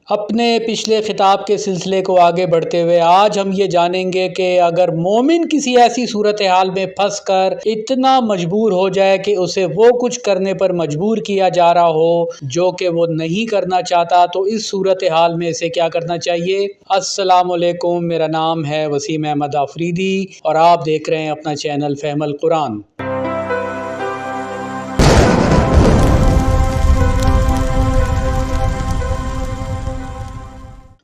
اپنے پچھلے خطاب کے سلسلے کو آگے بڑھتے ہوئے آج ہم یہ جانیں گے کہ اگر مومن کسی ایسی صورتحال میں پھنس کر اتنا مجبور ہو جائے کہ اسے وہ کچھ کرنے پر مجبور کیا جا رہا ہو جو کہ وہ نہیں کرنا چاہتا، تو اس صورتحال میں اسے کیا کرنا چاہیے؟ السلام علیکم، میرا نام ہے وسیم احمد آفریدی اور آپ دیکھ رہے ہیں اپنا چینل فہم القرآن۔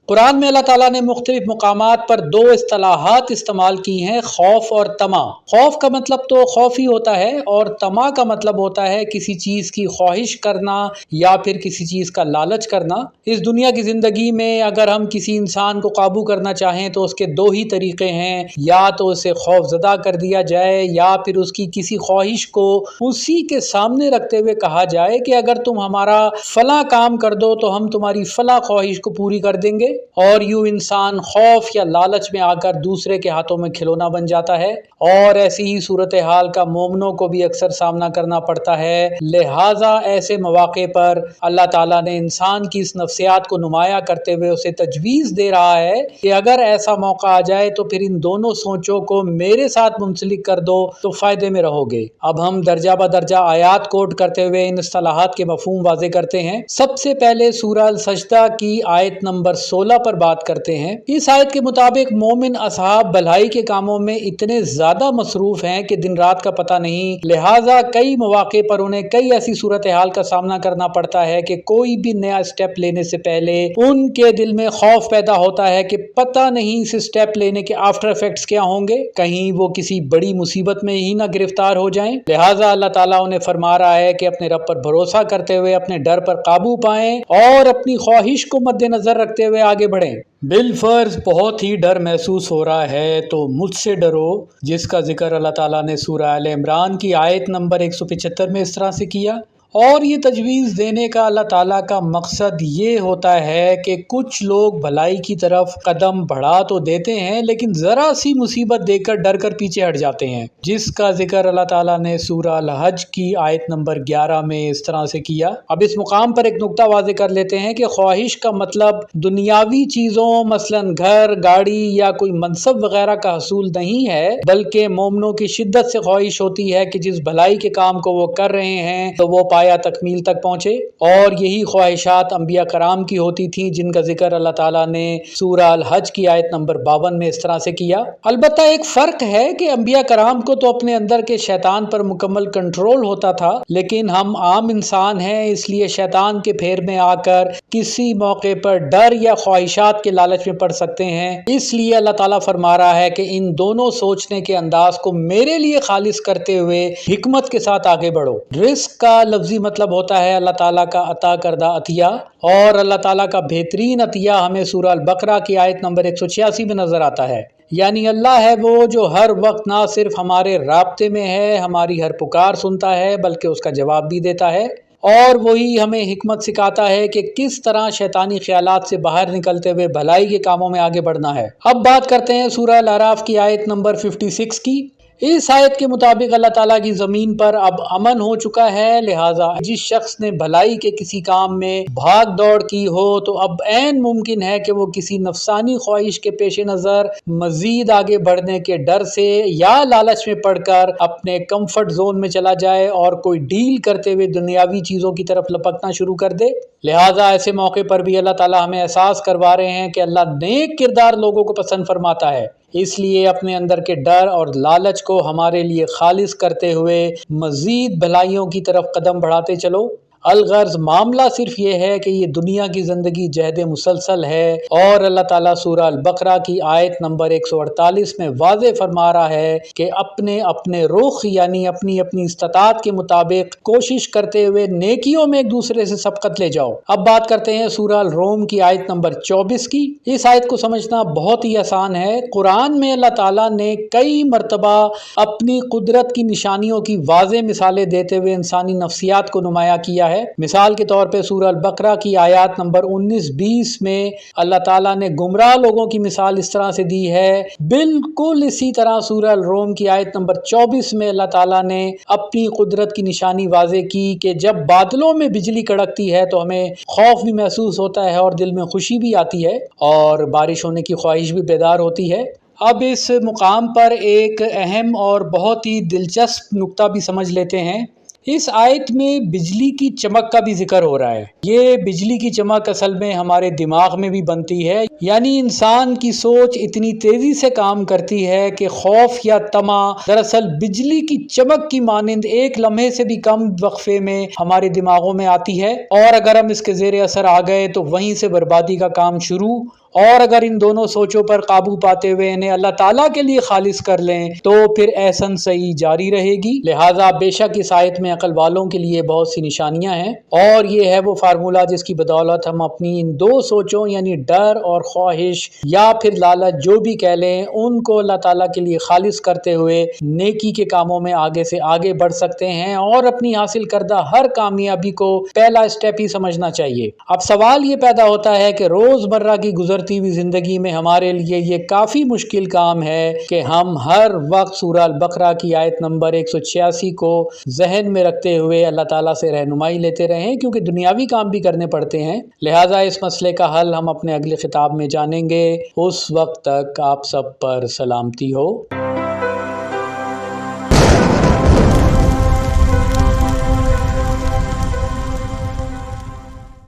قرآن میں اللہ تعالیٰ نے مختلف مقامات پر دو اصطلاحات استعمال کی ہیں، خوف اور طمع۔ خوف کا مطلب تو خوف ہی ہوتا ہے اور طمع کا مطلب ہوتا ہے کسی چیز کی خواہش کرنا یا پھر کسی چیز کا لالچ کرنا۔ اس دنیا کی زندگی میں اگر ہم کسی انسان کو قابو کرنا چاہیں تو اس کے دو ہی طریقے ہیں، یا تو اسے خوف زدہ کر دیا جائے یا پھر اس کی کسی خواہش کو اسی کے سامنے رکھتے ہوئے کہا جائے کہ اگر تم ہمارا فلاں کام کر دو تو ہم تمہاری فلاں خواہش کو پوری کر دیں گے، اور یوں انسان خوف یا لالچ میں آ کر دوسرے کے ہاتھوں میں کھلونا بن جاتا ہے، اور ایسی ہی صورتحال کا مومنوں کو بھی اکثر سامنا کرنا پڑتا ہے۔ لہٰذا ایسے مواقع پر اللہ تعالیٰ نے انسان کی اس نفسیات کو نمایاں کرتے ہوئے اسے تجویز دے رہا ہے کہ اگر ایسا موقع آ جائے تو پھر ان دونوں سوچوں کو میرے ساتھ منسلک کر دو تو فائدے میں رہو گے۔ اب ہم درجہ بدرجہ آیات کوٹ کرتے ہوئے ان اصطلاحات کے مفہوم واضح کرتے ہیں۔ سب سے پہلے سورہ السجدہ کی آیت نمبر 16 پر بات کرتے ہیں۔ اس آیت کے مطابق مومن اصحاب بھلائی کے کاموں میں اتنے زیادہ مصروف ہیں کہ دن رات کا پتہ نہیں، لہٰذا کئی مواقع پر انہیں کئی ایسی صورتحال کا سامنا کرنا پڑتا ہے کہ کوئی بھی نیا اسٹیپ لینے سے پہلے ان کے دل میں خوف پیدا ہوتا ہے کہ پتہ نہیں اس اسٹیپ لینے کے آفٹر ایفیکٹس کیا ہوں گے، کہیں وہ کسی بڑی مصیبت میں ہی نہ گرفتار ہو جائیں۔ لہٰذا اللہ تعالیٰ انہیں فرما رہا ہے کہ اپنے رب پر بھروسہ کرتے ہوئے اپنے ڈر پر قابو پائیں اور اپنی خواہش کو مد نظر رکھتے ہوئے آگے بڑھیں۔ بالفرض بہت ہی ڈر محسوس ہو رہا ہے تو مجھ سے ڈرو، جس کا ذکر اللہ تعالیٰ نے سورہ آل عمران کی آیت نمبر 175 میں اس طرح سے کیا۔ اور یہ تجویز دینے کا اللہ تعالیٰ کا مقصد یہ ہوتا ہے کہ کچھ لوگ بھلائی کی طرف قدم بڑھا تو دیتے ہیں لیکن ذرا سی مصیبت دیکھ کر ڈر کر پیچھے ہٹ جاتے ہیں، جس کا ذکر اللہ تعالیٰ نے سورہ الحج کی آیت نمبر 11 میں اس طرح سے کیا۔ اب اس مقام پر ایک نقطہ واضح کر لیتے ہیں کہ خواہش کا مطلب دنیاوی چیزوں مثلا گھر، گاڑی یا کوئی منصب وغیرہ کا حصول نہیں ہے، بلکہ مومنوں کی شدت سے خواہش ہوتی ہے کہ جس بھلائی کے کام کو وہ کر رہے ہیں تو وہ پایا تکمیل تک پہنچے، اور یہی خواہشات انبیاء کرام کی ہوتی تھیں جن کا ذکر اللہ تعالیٰ نے سورہ الحج کی آیت نمبر 52 میں اس طرح سے کیا۔ البتہ ایک فرق ہے کہ انبیاء کرام کو تو اپنے اندر کے شیطان پر مکمل کنٹرول ہوتا تھا، لیکن ہم عام انسان ہیں، اس لیے شیطان کے پھیر میں آ کر کسی موقع پر ڈر یا خواہشات کے لالچ میں پڑ سکتے ہیں۔ اس لیے اللہ تعالیٰ فرما رہا ہے کہ ان دونوں سوچنے کے انداز کو میرے لیے خالص کرتے ہوئے حکمت کے ساتھ آگے بڑھو۔ رزق کا لفظی مطلب ہوتا ہے اللہ تعالیٰ کا عطا کردہ عطیہ، اور اللہ تعالیٰ کا بہترین عطیہ ہمیں سورہ البقرہ کی آیت نمبر 186 میں نظر آتا ہے۔ یعنی اللہ ہے وہ جو ہر وقت نہ صرف ہمارے رابطے میں ہے، ہماری ہر پکار سنتا ہے، بلکہ اس کا جواب بھی دیتا ہے، اور وہی ہمیں حکمت سکھاتا ہے کہ کس طرح شیطانی خیالات سے باہر نکلتے ہوئے بھلائی کے کاموں میں آگے بڑھنا ہے۔ اب بات کرتے ہیں سورہ الاعراف کی آیت نمبر 56 کی۔ اس آیت کے مطابق اللہ تعالیٰ کی زمین پر اب امن ہو چکا ہے، لہٰذا جس شخص نے بھلائی کے کسی کام میں بھاگ دوڑ کی ہو تو اب عین ممکن ہے کہ وہ کسی نفسانی خواہش کے پیش نظر مزید آگے بڑھنے کے ڈر سے یا لالچ میں پڑ کر اپنے کمفرٹ زون میں چلا جائے اور کوئی ڈیل کرتے ہوئے دنیاوی چیزوں کی طرف لپکنا شروع کر دے۔ لہٰذا ایسے موقع پر بھی اللہ تعالیٰ ہمیں احساس کروا رہے ہیں کہ اللہ نیک کردار لوگوں کو پسند فرماتا ہے، اس لیے اپنے اندر کے ڈر اور لالچ کو ہمارے لیے خالص کرتے ہوئے مزید بھلائیوں کی طرف قدم بڑھاتے چلو۔ الغرض معاملہ صرف یہ ہے کہ یہ دنیا کی زندگی جہد مسلسل ہے، اور اللہ تعالیٰ سورہ البقرہ کی آیت نمبر 148 میں واضح فرما رہا ہے کہ اپنے اپنے رخ یعنی اپنی اپنی استطاعت کے مطابق کوشش کرتے ہوئے نیکیوں میں ایک دوسرے سے سبقت لے جاؤ۔ اب بات کرتے ہیں سورہ الروم کی آیت نمبر 24 کی۔ اس آیت کو سمجھنا بہت ہی آسان ہے۔ قرآن میں اللہ تعالیٰ نے کئی مرتبہ اپنی قدرت کی نشانیوں کی واضح مثالیں دیتے ہوئے انسانی نفسیات کو نمایاں کیا ہے۔ مثال کے طور پہ سورہ البقرہ کی آیات نمبر 19-20 میں اللہ تعالیٰ نے گمراہ لوگوں کی مثال اس طرح سے دی ہے۔ بالکل اسی طرح سورہ الروم کی آیت نمبر 24 میں اللہ تعالیٰ نے اپنی قدرت کی نشانی واضح کی کہ جب بادلوں میں بجلی کڑکتی ہے تو ہمیں خوف بھی محسوس ہوتا ہے اور دل میں خوشی بھی آتی ہے اور بارش ہونے کی خواہش بھی بیدار ہوتی ہے۔ اب اس مقام پر ایک اہم اور بہت ہی دلچسپ نکتہ بھی سمجھ لیتے ہیں۔ اس آیت میں بجلی کی چمک کا بھی ذکر ہو رہا ہے۔ یہ بجلی کی چمک اصل میں ہمارے دماغ میں بھی بنتی ہے، یعنی انسان کی سوچ اتنی تیزی سے کام کرتی ہے کہ خوف یا طمع دراصل بجلی کی چمک کی مانند ایک لمحے سے بھی کم وقفے میں ہمارے دماغوں میں آتی ہے، اور اگر ہم اس کے زیر اثر آ گئے تو وہیں سے بربادی کا کام شروع۔ اور اگر ان دونوں سوچوں پر قابو پاتے ہوئے انہیں اللہ تعالیٰ کے لیے خالص کر لیں تو پھر احسن صحیح جاری رہے گی۔ لہٰذا بے شک اس آیت میں عقل والوں کے لیے بہت سی نشانیاں ہیں، اور یہ ہے وہ فارمولہ جس کی بدولت ہم اپنی ان دو سوچوں یعنی ڈر اور خواہش یا پھر لالچ جو بھی کہہ لیں ان کو اللہ تعالیٰ کے لیے خالص کرتے ہوئے نیکی کے کاموں میں آگے سے آگے بڑھ سکتے ہیں اور اپنی حاصل کردہ ہر کامیابی کو پہلا اسٹیپ ہی سمجھنا چاہیے۔ اب سوال یہ پیدا ہوتا ہے کہ روز مرہ کی گزرتی ہوئی زندگی میں ہمارے لیے یہ کافی مشکل کام ہے کہ ہم ہر وقت سورہ البقرہ کی آیت نمبر 186 کو ذہن میں رکھتے ہوئے اللہ تعالیٰ سے رہنمائی لیتے رہیں، کیونکہ دنیاوی کام بھی کرنے پڑتے ہیں۔ لہٰذا اس مسئلے کا حل ہم اپنے اگلے خطاب میں جانیں گے۔ اس وقت تک آپ سب پر سلامتی ہو۔